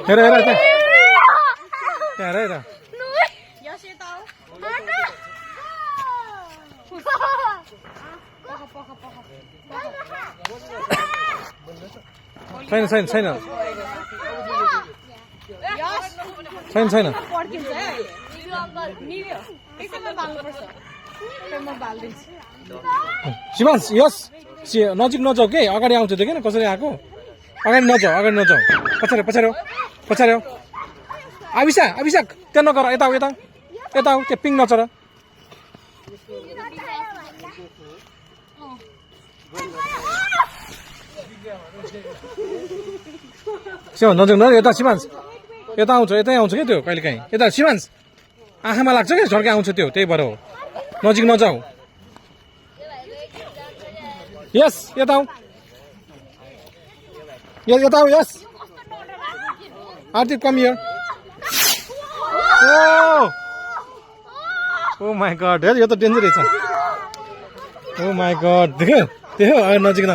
हेर हेर त्यहाँ हेर हेर छैन छैन छैन छैन छैन शिवांश यस नजिक नजाऊ के अगाडि आउँछ देखेन कसरी आएको अगाडि नजाऊ पछाडि पछाडि पछाडि अभिषेक त्यहाँ नगर यता यता यता त्यो पिङ नचर शिवांश नजिक नजिक यता शिवांश यता आउँछ यतै आउँछ क्या त्यो कहिले काहीँ यता शिवांश आँखामा लाग्छ क्या झड्के आउँछ त्यो त्यही भएर हो नजिक नजाऊ यस यता आऊ यता आऊ यस आर्थिक कमी ओ माई गड हेर यो त डेन्जर रहेछ ओ माई गड देख्यो देख्यो नजिक न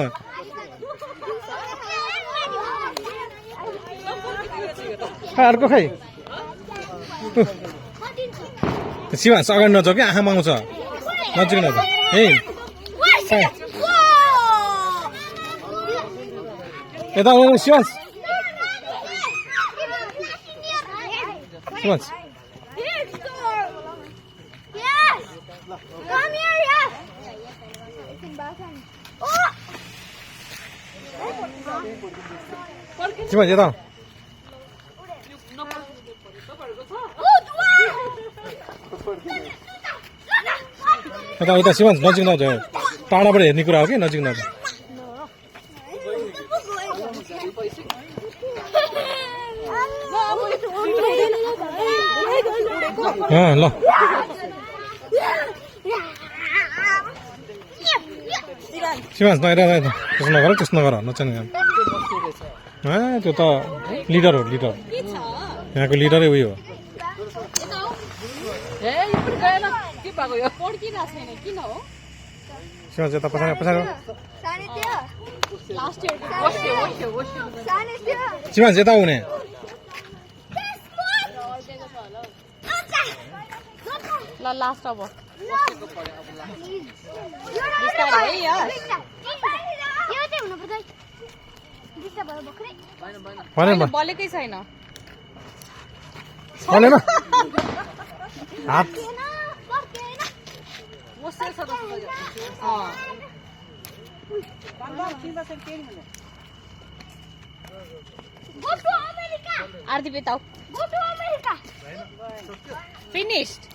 अर्को खै शिवांश अगाडि नजाऊ कि आँखामा आउँछ नजिक नजाऊ है यता शिवांश शिवांश शिवांश यता यता उता शिवांश नजिक नजाऊ टाढाबाट हेर्ने कुरा हो कि नजिक नजाऊ ल शिवांश नहेर त्यस्तो नगर नचाहिने त्यो त लिडर हो लिडर यहाँको लिडरै उयो हो शिवांश यता पछाडि पछाडि शिवांश यता आउने ल लास्ट अब बोलेकै छैन हात आरती बेताऊ फिनिश्ड